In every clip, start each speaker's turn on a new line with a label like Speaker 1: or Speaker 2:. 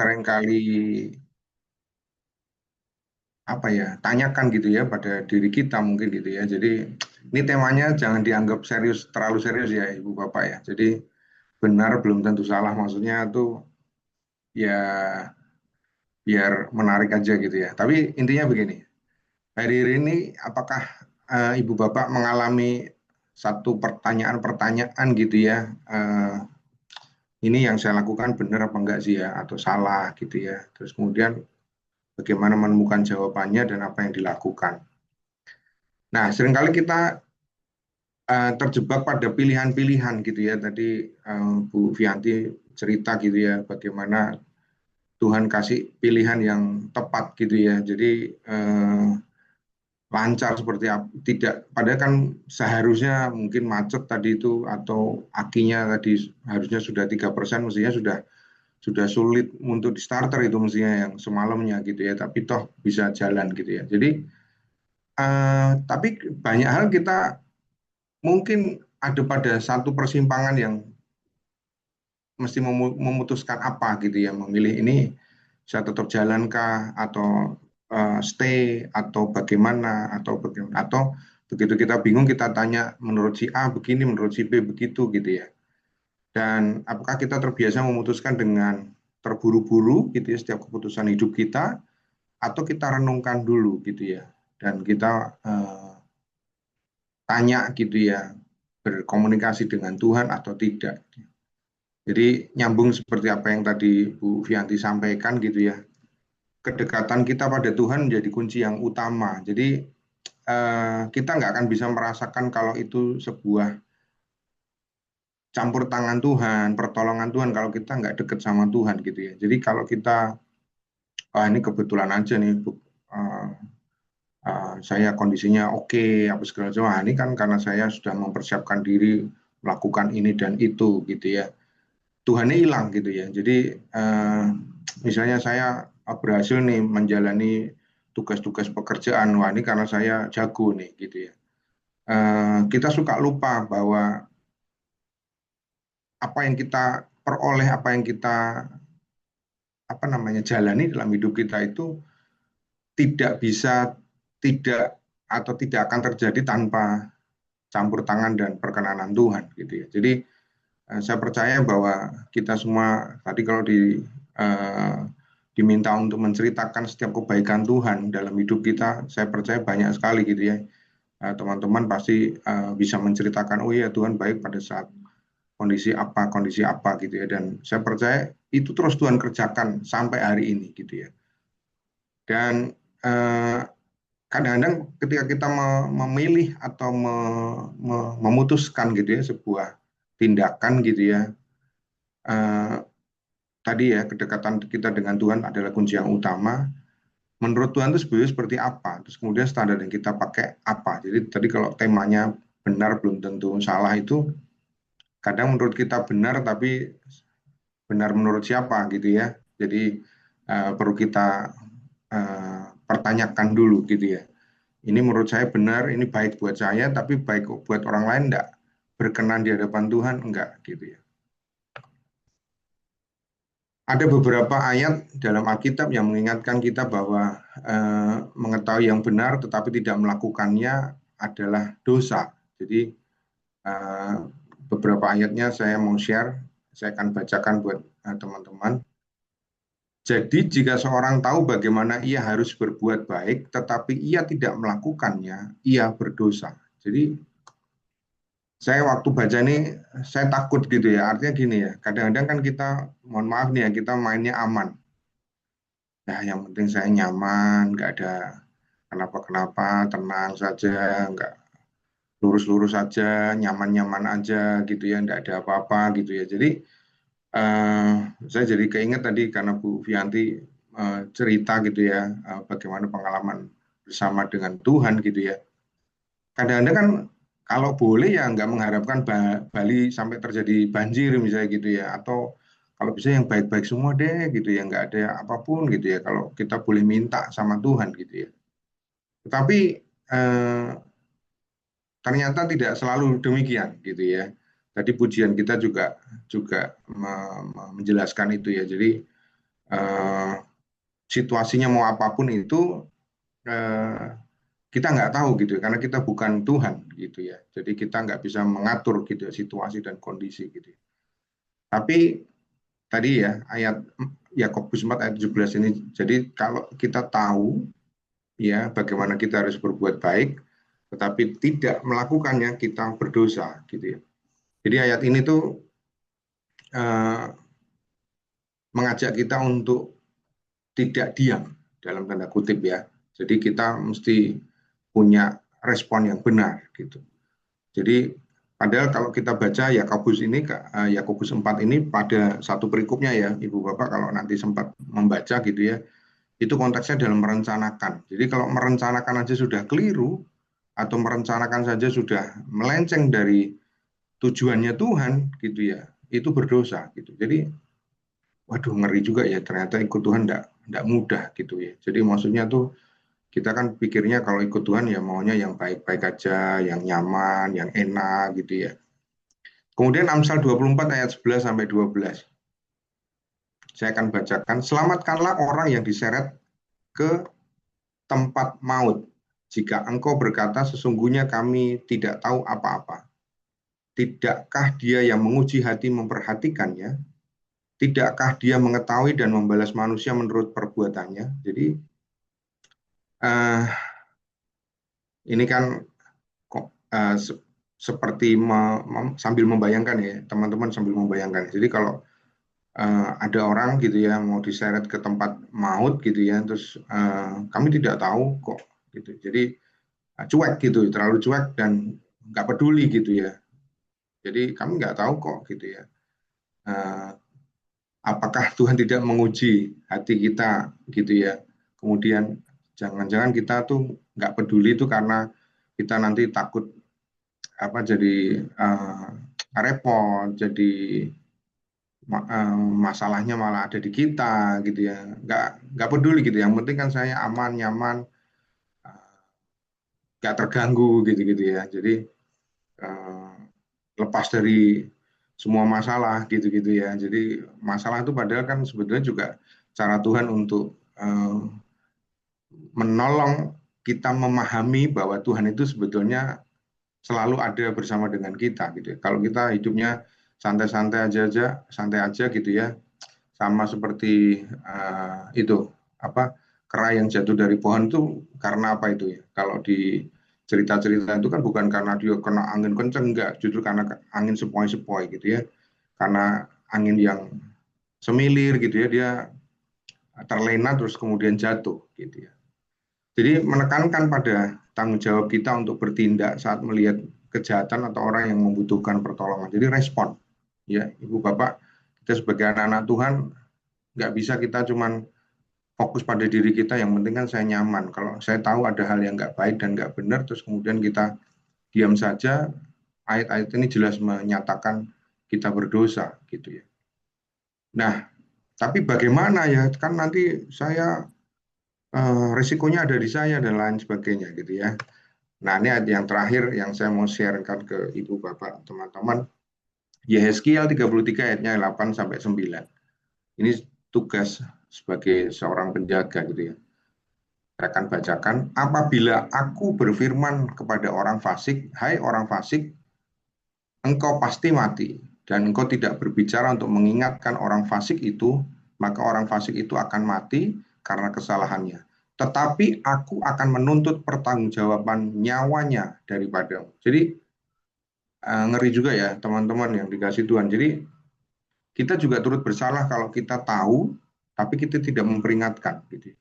Speaker 1: seringkali apa ya tanyakan gitu ya pada diri kita mungkin gitu ya. Jadi ini temanya jangan dianggap serius terlalu serius ya Ibu Bapak ya. Jadi benar belum tentu salah maksudnya tuh ya biar menarik aja gitu ya. Tapi intinya begini, hari ini apakah Ibu Bapak mengalami satu pertanyaan-pertanyaan gitu ya, ini yang saya lakukan benar apa enggak sih ya, atau salah gitu ya. Terus kemudian bagaimana menemukan jawabannya dan apa yang dilakukan. Nah, seringkali kita terjebak pada pilihan-pilihan gitu ya. Tadi Bu Vianti cerita gitu ya, bagaimana Tuhan kasih pilihan yang tepat gitu ya. Jadi lancar seperti apa, tidak padahal kan seharusnya mungkin macet tadi itu atau akinya tadi harusnya sudah 3% mestinya sudah sulit untuk di starter itu mestinya yang semalamnya gitu ya tapi toh bisa jalan gitu ya jadi tapi banyak hal kita mungkin ada pada satu persimpangan yang mesti memutuskan apa gitu ya memilih ini saya tetap jalankah atau stay atau bagaimana atau begitu kita bingung kita tanya menurut si A begini menurut si B begitu gitu ya dan apakah kita terbiasa memutuskan dengan terburu-buru gitu ya setiap keputusan hidup kita atau kita renungkan dulu gitu ya dan kita tanya gitu ya berkomunikasi dengan Tuhan atau tidak. Jadi nyambung seperti apa yang tadi Bu Vianti sampaikan gitu ya. Kedekatan kita pada Tuhan menjadi kunci yang utama. Jadi kita nggak akan bisa merasakan kalau itu sebuah campur tangan Tuhan, pertolongan Tuhan kalau kita nggak deket sama Tuhan gitu ya. Jadi kalau kita, ah ini kebetulan aja nih, Bu, eh, saya kondisinya oke, apa segala macam. Wah, ini kan karena saya sudah mempersiapkan diri melakukan ini dan itu gitu ya. Tuhannya hilang gitu ya. Jadi misalnya saya berhasil nih menjalani tugas-tugas pekerjaan, wah ini karena saya jago nih gitu ya. Kita suka lupa bahwa apa yang kita peroleh, apa yang kita apa namanya jalani dalam hidup kita itu tidak bisa tidak atau tidak akan terjadi tanpa campur tangan dan perkenanan Tuhan gitu ya. Jadi saya percaya bahwa kita semua tadi kalau eh, diminta untuk menceritakan setiap kebaikan Tuhan dalam hidup kita, saya percaya banyak sekali gitu ya. Teman-teman pasti bisa menceritakan, oh iya Tuhan baik pada saat kondisi apa gitu ya. Dan saya percaya itu terus Tuhan kerjakan sampai hari ini gitu ya. Dan eh, kadang-kadang ketika kita memilih atau memutuskan gitu ya sebuah tindakan gitu ya, eh, tadi ya kedekatan kita dengan Tuhan adalah kunci yang utama. Menurut Tuhan itu sebenarnya seperti apa? Terus kemudian standar yang kita pakai apa? Jadi tadi kalau temanya benar belum tentu salah itu kadang menurut kita benar tapi benar menurut siapa gitu ya. Jadi perlu kita pertanyakan dulu gitu ya. Ini menurut saya benar, ini baik buat saya, tapi baik buat orang lain enggak? Berkenan di hadapan Tuhan enggak gitu ya. Ada beberapa ayat dalam Alkitab yang mengingatkan kita bahwa mengetahui yang benar tetapi tidak melakukannya adalah dosa. Jadi eh, beberapa ayatnya saya mau share, saya akan bacakan buat teman-teman. Jadi jika seorang tahu bagaimana ia harus berbuat baik tetapi ia tidak melakukannya, ia berdosa. Jadi saya waktu baca ini saya takut gitu ya. Artinya gini ya, kadang-kadang kan kita mohon maaf nih ya, kita mainnya aman. Ya, yang penting saya nyaman, nggak ada kenapa-kenapa, tenang saja, nggak lurus-lurus saja, nyaman-nyaman aja gitu ya, nggak ada apa-apa gitu ya. Jadi eh, saya jadi keinget tadi karena Bu Vianti cerita gitu ya, bagaimana pengalaman bersama dengan Tuhan gitu ya. Kadang-kadang kan kalau boleh ya nggak mengharapkan Bali sampai terjadi banjir misalnya gitu ya, atau kalau bisa yang baik-baik semua deh gitu ya, nggak ada apapun gitu ya, kalau kita boleh minta sama Tuhan gitu ya. Tetapi eh, ternyata tidak selalu demikian gitu ya. Tadi pujian kita juga juga menjelaskan itu ya. Jadi eh, situasinya mau apapun itu, eh, kita nggak tahu gitu ya, karena kita bukan Tuhan gitu ya. Jadi kita nggak bisa mengatur gitu ya, situasi dan kondisi gitu ya. Tapi tadi ya ayat Yakobus 4 ayat 17 ini, jadi kalau kita tahu ya bagaimana kita harus berbuat baik, tetapi tidak melakukannya, kita berdosa gitu ya. Jadi ayat ini tuh eh, mengajak kita untuk tidak diam dalam tanda kutip ya. Jadi kita mesti punya respon yang benar gitu. Jadi padahal kalau kita baca Yakobus ini, Yakobus 4 ini pada satu perikopnya ya, Ibu Bapak kalau nanti sempat membaca gitu ya, itu konteksnya dalam merencanakan. Jadi kalau merencanakan aja sudah keliru, atau merencanakan saja sudah melenceng dari tujuannya Tuhan gitu ya, itu berdosa gitu. Jadi waduh ngeri juga ya, ternyata ikut Tuhan enggak mudah gitu ya. Jadi maksudnya tuh kita kan pikirnya kalau ikut Tuhan ya maunya yang baik-baik aja, yang nyaman, yang enak gitu ya. Kemudian Amsal 24 ayat 11 sampai 12. Saya akan bacakan, selamatkanlah orang yang diseret ke tempat maut. Jika engkau berkata sesungguhnya kami tidak tahu apa-apa. Tidakkah dia yang menguji hati memperhatikannya? Tidakkah dia mengetahui dan membalas manusia menurut perbuatannya? Jadi uh, ini kan uh, seperti sambil membayangkan ya, teman-teman sambil membayangkan. Jadi kalau ada orang gitu ya mau diseret ke tempat maut gitu ya, terus kami tidak tahu kok gitu. Jadi cuek gitu, terlalu cuek dan nggak peduli gitu ya. Jadi kami nggak tahu kok gitu ya. Uh, apakah Tuhan tidak menguji hati kita gitu ya? Kemudian jangan-jangan kita tuh nggak peduli itu karena kita nanti takut apa jadi repot, jadi masalahnya malah ada di kita gitu ya. Nggak peduli gitu. Yang penting kan saya aman, nyaman, nggak terganggu gitu-gitu ya. Jadi eh, lepas dari semua masalah gitu-gitu ya. Jadi masalah itu padahal kan sebetulnya juga cara Tuhan untuk menolong kita memahami bahwa Tuhan itu sebetulnya selalu ada bersama dengan kita gitu ya. Kalau kita hidupnya santai aja gitu ya, sama seperti itu apa kera yang jatuh dari pohon itu karena apa itu ya? Kalau di cerita-cerita itu kan bukan karena dia kena angin kenceng, enggak, justru karena angin sepoi-sepoi gitu ya. Karena angin yang semilir gitu ya, dia terlena terus kemudian jatuh gitu ya. Jadi menekankan pada tanggung jawab kita untuk bertindak saat melihat kejahatan atau orang yang membutuhkan pertolongan. Jadi respon, ya Ibu Bapak, kita sebagai anak-anak Tuhan nggak bisa kita cuman fokus pada diri kita. Yang penting kan saya nyaman. Kalau saya tahu ada hal yang nggak baik dan nggak benar, terus kemudian kita diam saja, ayat-ayat ini jelas menyatakan kita berdosa, gitu ya. Nah, tapi bagaimana ya? Kan nanti saya risikonya ada di saya dan lain sebagainya gitu ya. Nah, ini ada yang terakhir yang saya mau sharekan ke Ibu Bapak teman-teman. Yehezkiel 33 ayatnya 8 sampai 9. Ini tugas sebagai seorang penjaga gitu ya. Saya akan bacakan, apabila aku berfirman kepada orang fasik, hai orang fasik, engkau pasti mati, dan engkau tidak berbicara untuk mengingatkan orang fasik itu, maka orang fasik itu akan mati karena kesalahannya. Tetapi aku akan menuntut pertanggungjawaban nyawanya daripadamu. Jadi ngeri juga ya teman-teman yang dikasih Tuhan. Jadi kita juga turut bersalah kalau kita tahu, tapi kita tidak memperingatkan. Gitu.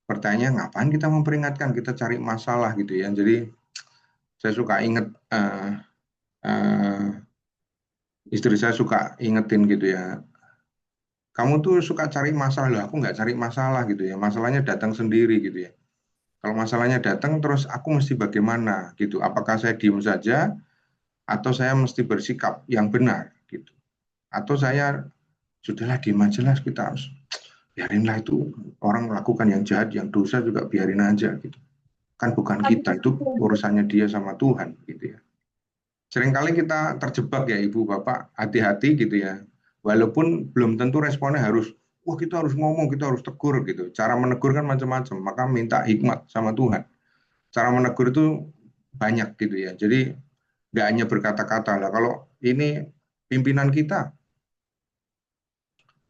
Speaker 1: Pertanyaannya ngapain kita memperingatkan? Kita cari masalah gitu ya. Jadi saya suka ingat uh, istri saya suka ingetin gitu ya. Kamu tuh suka cari masalah, loh aku nggak cari masalah gitu ya. Masalahnya datang sendiri gitu ya. Kalau masalahnya datang terus aku mesti bagaimana gitu. Apakah saya diem saja atau saya mesti bersikap yang benar gitu. Atau saya sudahlah diem aja lah, kita harus biarinlah itu orang melakukan yang jahat, yang dosa juga biarin aja gitu. Kan bukan kita, itu urusannya dia sama Tuhan gitu ya. Seringkali kita terjebak ya Ibu Bapak, hati-hati gitu ya. Walaupun belum tentu responnya harus wah kita harus ngomong, kita harus tegur gitu. Cara menegur kan macam-macam, maka minta hikmat sama Tuhan. Cara menegur itu banyak gitu ya. Jadi nggak hanya berkata-kata lah. Kalau ini pimpinan kita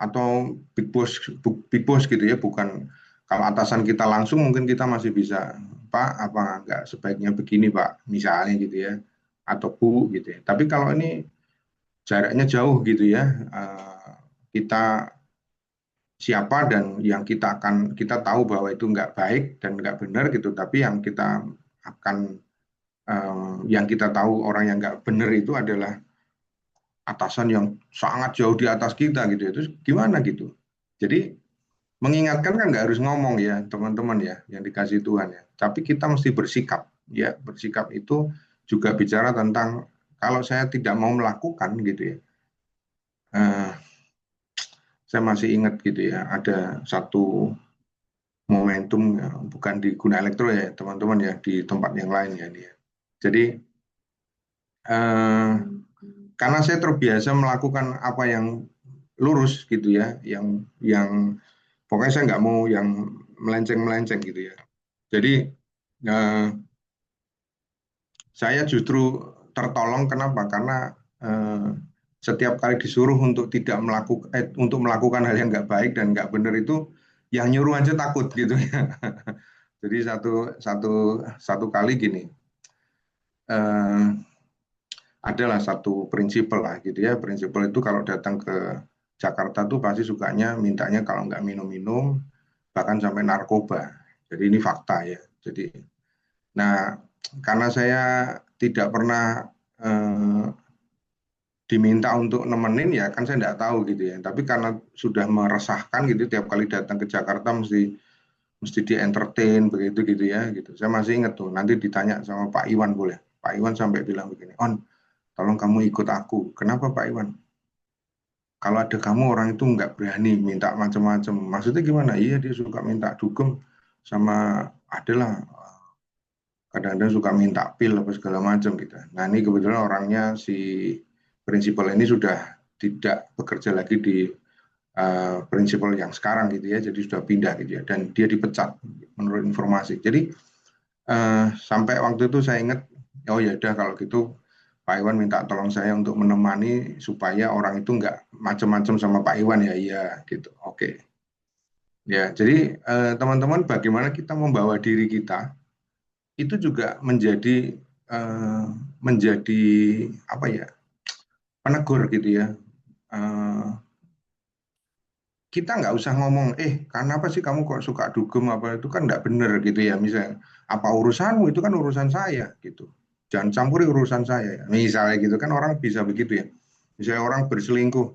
Speaker 1: atau big boss gitu ya, bukan kalau atasan kita langsung mungkin kita masih bisa, Pak, apa nggak sebaiknya begini Pak, misalnya gitu ya, atau Bu gitu ya. Tapi kalau ini jaraknya jauh gitu ya, kita siapa dan yang kita tahu bahwa itu nggak baik dan nggak benar gitu, tapi akan yang kita tahu orang yang nggak benar itu adalah atasan yang sangat jauh di atas kita gitu ya. Terus gimana gitu? Jadi mengingatkan kan nggak harus ngomong ya teman-teman ya yang dikasih Tuhan ya. Tapi kita mesti bersikap ya. Bersikap itu juga bicara tentang kalau saya tidak mau melakukan gitu ya. eh, saya masih ingat gitu ya ada satu momentum ya, bukan di Guna Elektro ya teman-teman ya di tempat yang lain ya ini ya. Jadi eh, karena saya terbiasa melakukan apa yang lurus gitu ya, yang pokoknya saya nggak mau yang melenceng-melenceng gitu ya. Jadi eh, saya justru tertolong kenapa? Karena eh, setiap kali disuruh untuk tidak melakukan untuk melakukan hal yang nggak baik dan nggak benar itu yang nyuruh aja takut gitu ya. Jadi satu kali gini, eh, adalah satu prinsipal lah gitu ya. Prinsipal itu kalau datang ke Jakarta tuh pasti sukanya mintanya kalau nggak minum-minum bahkan sampai narkoba. Jadi ini fakta ya. Jadi, nah karena saya tidak pernah eh, diminta untuk nemenin ya kan saya nggak tahu gitu ya. Tapi karena sudah meresahkan gitu tiap kali datang ke Jakarta mesti mesti di entertain begitu gitu ya gitu. Saya masih ingat tuh nanti ditanya sama Pak Iwan boleh. Pak Iwan sampai bilang begini, On, tolong kamu ikut aku. Kenapa Pak Iwan? Kalau ada kamu orang itu nggak berani minta macam-macam. Maksudnya gimana? Iya dia suka minta dugem sama adalah kadang-kadang suka minta pil apa segala macam gitu. Nah ini kebetulan orangnya si prinsipal ini sudah tidak bekerja lagi di prinsipal yang sekarang gitu ya. Jadi sudah pindah gitu ya. Dan dia dipecat menurut informasi. Jadi sampai waktu itu saya ingat, oh ya udah kalau gitu Pak Iwan minta tolong saya untuk menemani supaya orang itu nggak macam-macam sama Pak Iwan ya, iya gitu. Oke. Ya, jadi teman-teman bagaimana kita membawa diri kita itu juga eh, menjadi apa ya penegur gitu ya. Eh, kita nggak usah ngomong, karena apa sih kamu kok suka dugem apa itu kan nggak bener gitu ya. Misalnya apa urusanmu itu kan urusan saya gitu. Jangan campuri urusan saya. Ya. Misalnya gitu kan orang bisa begitu ya. Misalnya orang berselingkuh,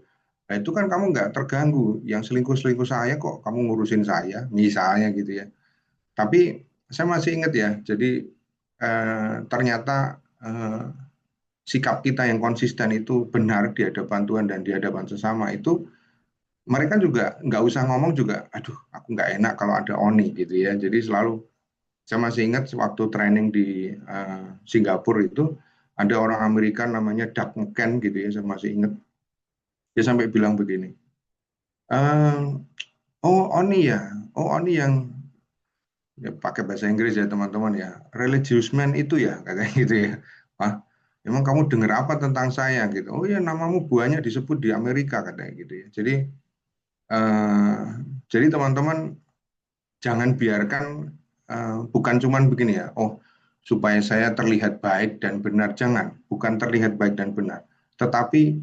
Speaker 1: nah itu kan kamu nggak terganggu. Yang selingkuh-selingkuh saya kok kamu ngurusin saya, misalnya gitu ya. Tapi saya masih ingat ya, jadi ternyata sikap kita yang konsisten itu benar di hadapan Tuhan dan di hadapan sesama itu mereka juga nggak usah ngomong juga, aduh aku nggak enak kalau ada Oni gitu ya. Jadi selalu saya masih ingat waktu training di Singapura itu ada orang Amerika namanya Doug McCann gitu ya, saya masih ingat. Dia sampai bilang begini, "Eh, oh Oni ya, oh Oni yang ya, pakai bahasa Inggris ya teman-teman ya, religious man itu ya katanya gitu ya. Wah, emang kamu dengar apa tentang saya gitu? Oh ya namamu banyak disebut di Amerika katanya gitu ya. Eh, jadi teman-teman jangan biarkan bukan cuman begini ya. Oh supaya saya terlihat baik dan benar jangan, bukan terlihat baik dan benar, tetapi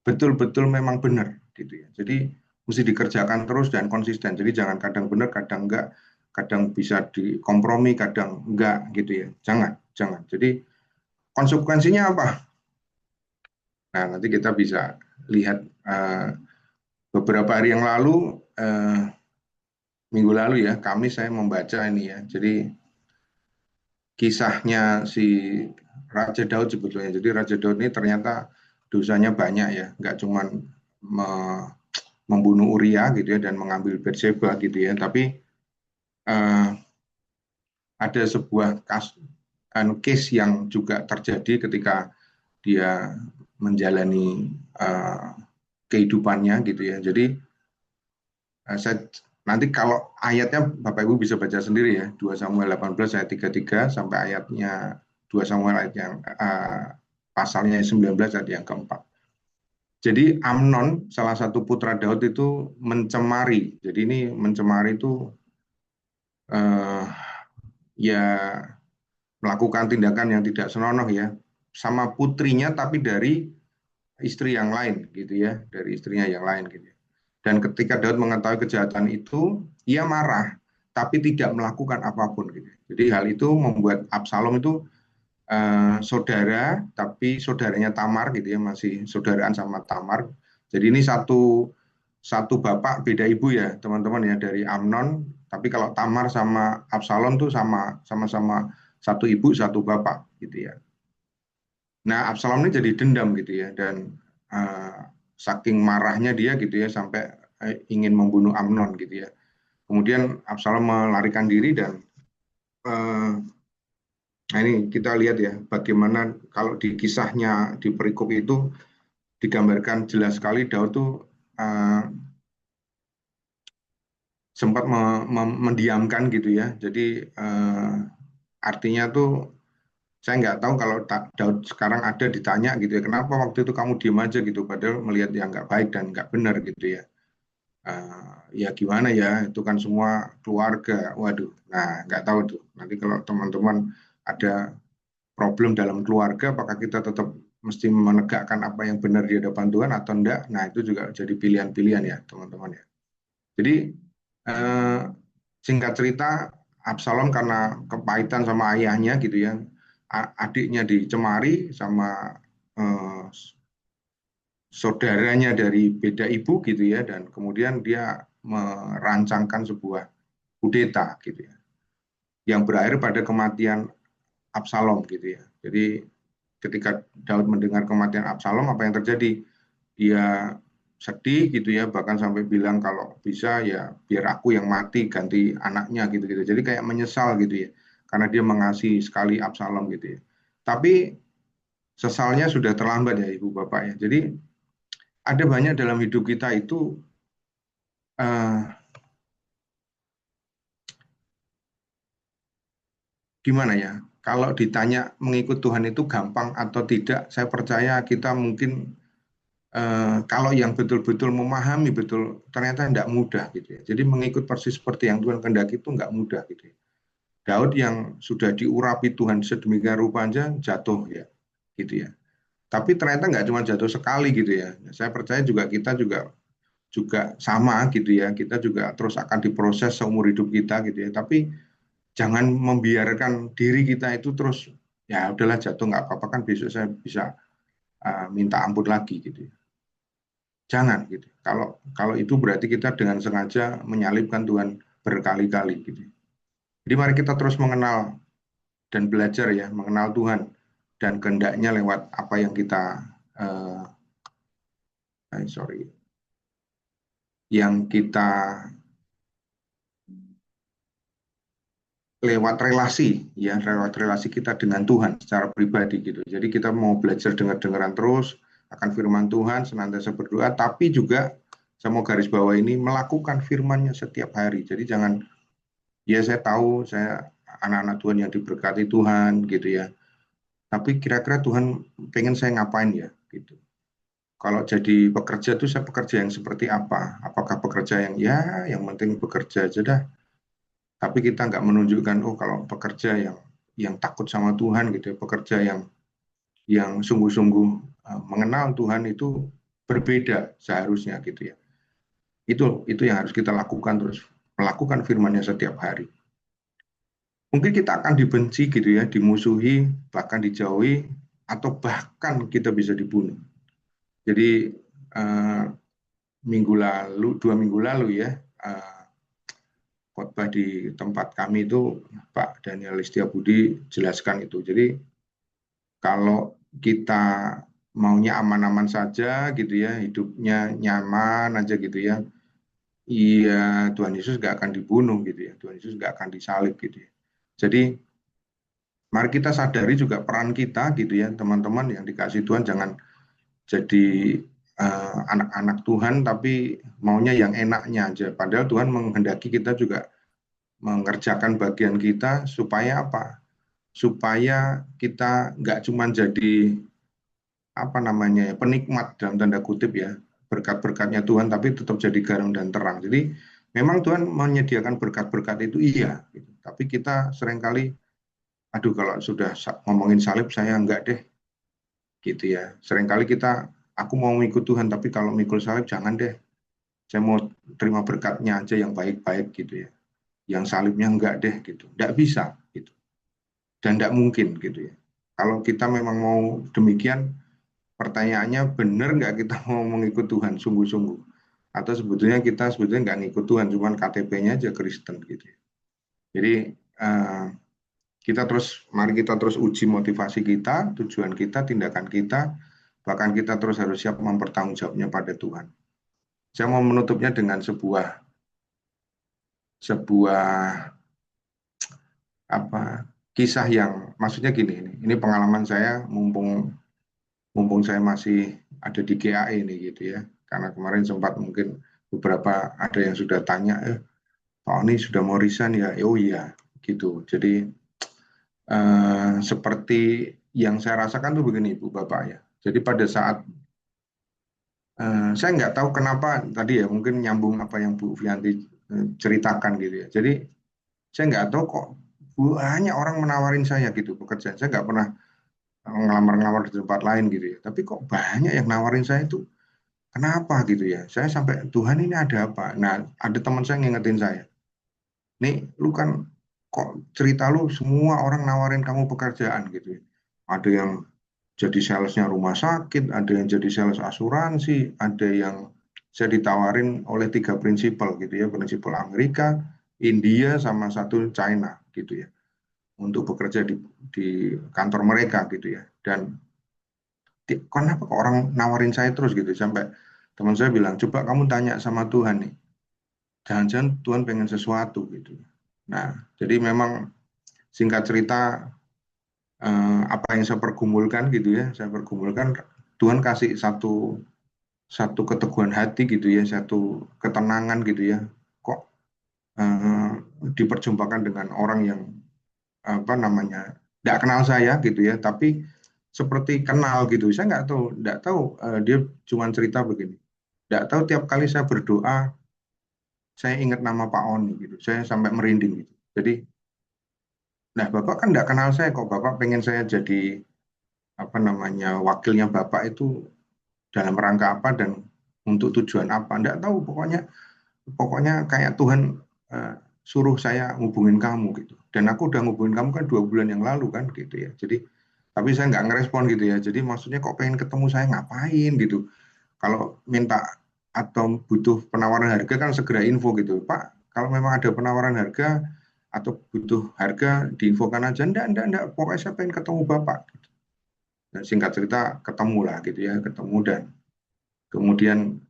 Speaker 1: betul-betul memang benar gitu ya. Jadi mesti dikerjakan terus dan konsisten. Jadi jangan kadang benar, kadang enggak, kadang bisa dikompromi, kadang enggak gitu ya. Jangan, jangan. Jadi konsekuensinya apa? Nah, nanti kita bisa lihat beberapa hari yang lalu, minggu lalu ya, saya membaca ini ya. Jadi kisahnya si Raja Daud sebetulnya. Jadi Raja Daud ini ternyata dosanya banyak ya, nggak cuman membunuh Uria gitu ya dan mengambil Bathsheba gitu ya, tapi uh, ada sebuah case yang juga terjadi ketika dia menjalani kehidupannya gitu ya. Jadi Saya nanti kalau ayatnya Bapak Ibu bisa baca sendiri ya, 2 Samuel 18 ayat 33 sampai ayatnya 2 Samuel ayat yang pasalnya 19 ayat yang keempat. Jadi Amnon, salah satu putra Daud itu mencemari. Jadi ini mencemari itu eh, ya melakukan tindakan yang tidak senonoh ya, sama putrinya tapi dari istri yang lain gitu ya, dari istrinya yang lain gitu ya. Dan ketika Daud mengetahui kejahatan itu, ia marah tapi tidak melakukan apapun gitu. Jadi hal itu membuat Absalom itu saudara tapi saudaranya Tamar gitu ya, masih saudaraan sama Tamar. Jadi ini satu satu bapak beda ibu ya teman-teman ya, dari Amnon. Tapi kalau Tamar sama Absalom tuh sama-sama satu ibu satu bapak gitu ya. Nah, Absalom ini jadi dendam gitu ya, dan uh, saking marahnya dia gitu ya sampai ingin membunuh Amnon gitu ya. Kemudian Absalom melarikan diri dan uh, nah ini kita lihat ya bagaimana kalau di kisahnya di perikop itu digambarkan jelas sekali Daud tuh uh, sempat mendiamkan gitu ya. Jadi artinya tuh saya nggak tahu kalau Daud sekarang ada ditanya gitu ya, kenapa waktu itu kamu diem aja gitu, padahal melihat yang nggak baik dan nggak benar gitu ya. Ya gimana ya, itu kan semua keluarga. Waduh, nah nggak tahu tuh. Nanti kalau teman-teman ada problem dalam keluarga, apakah kita tetap mesti menegakkan apa yang benar di hadapan Tuhan atau enggak? Nah itu juga jadi pilihan-pilihan ya teman-teman ya. Jadi eh, singkat cerita, Absalom karena kepahitan sama ayahnya gitu ya, adiknya dicemari sama eh, saudaranya dari beda ibu gitu ya, dan kemudian dia merancangkan sebuah kudeta gitu ya, yang berakhir pada kematian Absalom gitu ya. Jadi ketika Daud mendengar kematian Absalom, apa yang terjadi? Dia sedih gitu ya, bahkan sampai bilang kalau bisa ya biar aku yang mati ganti anaknya gitu-gitu. Jadi kayak menyesal gitu ya, karena dia mengasihi sekali Absalom gitu ya. Tapi sesalnya sudah terlambat ya Ibu Bapak ya. Jadi ada banyak dalam hidup kita itu eh, gimana ya? Kalau ditanya mengikut Tuhan itu gampang atau tidak, saya percaya kita mungkin kalau yang betul-betul memahami betul ternyata tidak mudah gitu ya. Jadi mengikut persis seperti yang Tuhan kehendaki itu nggak mudah gitu ya. Daud yang sudah diurapi Tuhan sedemikian rupanya jatuh ya gitu ya. Tapi ternyata nggak cuma jatuh sekali gitu ya. Saya percaya juga kita juga juga sama gitu ya. Kita juga terus akan diproses seumur hidup kita gitu ya. Tapi jangan membiarkan diri kita itu terus ya udahlah jatuh nggak apa-apa, kan besok saya bisa minta ampun lagi gitu ya. Jangan gitu. Kalau kalau itu berarti kita dengan sengaja menyalibkan Tuhan berkali-kali gitu. Jadi mari kita terus mengenal dan belajar ya, mengenal Tuhan dan kehendaknya lewat apa yang kita uh, sorry, yang kita lewat relasi ya, lewat relasi kita dengan Tuhan secara pribadi gitu. Jadi kita mau belajar dengar-dengaran terus akan firman Tuhan, senantiasa berdoa, tapi juga saya mau garis bawah ini melakukan firman-Nya setiap hari. Jadi jangan, ya saya tahu saya anak-anak Tuhan yang diberkati Tuhan gitu ya. Tapi kira-kira Tuhan pengen saya ngapain ya gitu. Kalau jadi pekerja tuh saya pekerja yang seperti apa? Apakah pekerja yang ya yang penting bekerja aja dah. Tapi kita nggak menunjukkan oh kalau pekerja yang takut sama Tuhan gitu ya, pekerja yang sungguh-sungguh mengenal Tuhan itu berbeda seharusnya gitu ya. Itu yang harus kita lakukan terus, melakukan firman-Nya setiap hari. Mungkin kita akan dibenci gitu ya, dimusuhi, bahkan dijauhi, atau bahkan kita bisa dibunuh. Jadi eh, minggu lalu, 2 minggu lalu ya, khotbah di tempat kami itu Pak Daniel Listiabudi jelaskan itu. Jadi kalau kita maunya aman-aman saja gitu ya, hidupnya nyaman aja gitu ya, iya Tuhan Yesus nggak akan dibunuh gitu ya, Tuhan Yesus nggak akan disalib gitu ya. Jadi mari kita sadari juga peran kita gitu ya, teman-teman yang dikasih Tuhan, jangan jadi anak-anak Tuhan tapi maunya yang enaknya aja. Padahal Tuhan menghendaki kita juga mengerjakan bagian kita supaya apa? Supaya kita nggak cuma jadi apa namanya penikmat dalam tanda kutip ya berkat-berkatnya Tuhan, tapi tetap jadi garam dan terang. Jadi memang Tuhan menyediakan berkat-berkat itu iya, gitu. Tapi kita seringkali, aduh kalau sudah ngomongin salib saya enggak deh, gitu ya. Seringkali kita, aku mau mengikut Tuhan, tapi kalau mengikut salib jangan deh. Saya mau terima berkatnya aja yang baik-baik gitu ya. Yang salibnya enggak deh gitu. Enggak bisa gitu. Dan enggak mungkin gitu ya. Kalau kita memang mau demikian, pertanyaannya benar nggak kita mau mengikut Tuhan sungguh-sungguh? Atau sebetulnya kita sebetulnya nggak ngikut Tuhan, cuman KTP-nya aja Kristen gitu ya. Jadi mari kita terus uji motivasi kita, tujuan kita, tindakan kita, bahkan kita terus harus siap mempertanggungjawabnya pada Tuhan. Saya mau menutupnya dengan sebuah apa kisah yang maksudnya gini, ini pengalaman saya mumpung saya masih ada di GAE ini gitu ya. Karena kemarin sempat mungkin beberapa ada yang sudah tanya, Pak Oni sudah mau resign ya? Oh iya, gitu. Jadi seperti yang saya rasakan tuh begini, Ibu Bapak ya. Jadi pada saat saya nggak tahu kenapa tadi ya, mungkin nyambung apa yang Bu Fianti ceritakan gitu ya. Jadi saya nggak tahu kok banyak orang menawarin saya gitu pekerjaan. Saya nggak pernah ngelamar-ngelamar di tempat lain gitu ya. Tapi kok banyak yang nawarin saya itu. Kenapa gitu ya? Saya sampai Tuhan ini ada apa? Nah, ada teman saya ngingetin saya. Nih, lu kan kok cerita lu semua orang nawarin kamu pekerjaan gitu ya. Ada yang jadi salesnya rumah sakit, ada yang jadi sales asuransi, ada yang saya ditawarin oleh 3 prinsipal gitu ya, prinsipal Amerika, India, sama satu China gitu ya, untuk bekerja di kantor mereka gitu ya. Dan kenapa kok orang nawarin saya terus gitu sampai teman saya bilang, coba kamu tanya sama Tuhan nih, jangan-jangan Tuhan pengen sesuatu gitu. Nah, jadi memang singkat cerita apa yang saya pergumulkan gitu ya, saya pergumulkan Tuhan kasih satu satu keteguhan hati gitu ya, satu ketenangan gitu ya. Kok eh, diperjumpakan dengan orang yang apa namanya tidak kenal saya gitu ya, tapi seperti kenal gitu. Saya nggak tahu dia cuma cerita begini. Nggak tahu tiap kali saya berdoa, saya ingat nama Pak Oni gitu. Saya sampai merinding gitu. Jadi, nah Bapak kan nggak kenal saya kok. Bapak pengen saya jadi apa namanya wakilnya Bapak itu dalam rangka apa dan untuk tujuan apa? Nggak tahu. Pokoknya kayak Tuhan eh, suruh saya ngubungin kamu gitu. Dan aku udah ngubungin kamu kan 2 bulan yang lalu kan gitu ya. Jadi, tapi saya nggak ngerespon gitu ya. Jadi maksudnya kok pengen ketemu saya ngapain gitu. Kalau minta atau butuh penawaran harga kan segera info gitu. Pak, kalau memang ada penawaran harga atau butuh harga diinfokan aja. Enggak. Pokoknya saya pengen ketemu Bapak. Dan singkat cerita ketemu lah gitu ya, ketemu dan kemudian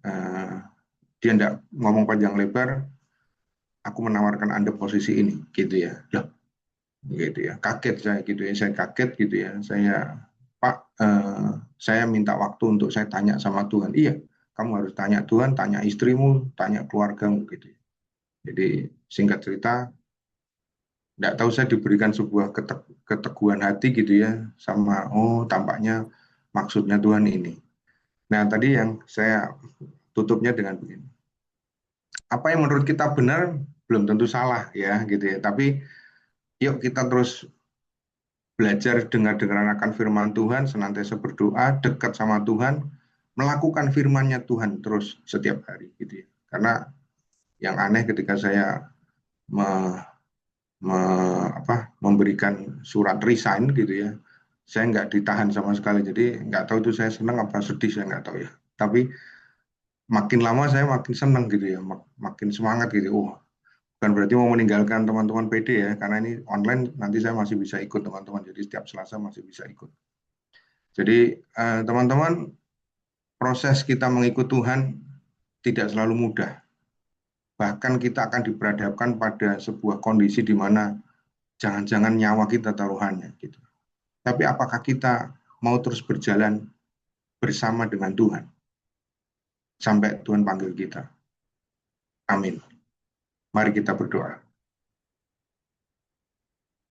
Speaker 1: dia enggak ngomong panjang lebar, aku menawarkan Anda posisi ini gitu ya. Loh, gitu ya. Kaget saya gitu ya, saya kaget gitu ya. Pak, saya minta waktu untuk saya tanya sama Tuhan. Iya, kamu harus tanya Tuhan, tanya istrimu, tanya keluargamu gitu. Jadi singkat cerita, nggak tahu saya diberikan sebuah keteguhan hati gitu ya, sama oh tampaknya maksudnya Tuhan ini. Nah tadi yang saya tutupnya dengan begini. Apa yang menurut kita benar belum tentu salah ya gitu ya. Tapi yuk kita terus belajar dengar-dengaran akan firman Tuhan, senantiasa berdoa, dekat sama Tuhan, melakukan firman-Nya Tuhan terus setiap hari gitu ya. Karena yang aneh ketika saya me, memberikan surat resign gitu ya, saya nggak ditahan sama sekali. Jadi nggak tahu itu saya senang apa sedih, saya nggak tahu ya. Tapi makin lama saya makin senang gitu ya, makin semangat gitu. Oh, bukan berarti mau meninggalkan teman-teman PD ya, karena ini online nanti saya masih bisa ikut teman-teman. Jadi setiap Selasa masih bisa ikut. Jadi teman-teman, proses kita mengikut Tuhan tidak selalu mudah. Bahkan kita akan diperhadapkan pada sebuah kondisi di mana jangan-jangan nyawa kita taruhannya gitu. Tapi apakah kita mau terus berjalan bersama dengan Tuhan? sampai Tuhan panggil kita. Amin. Mari kita berdoa.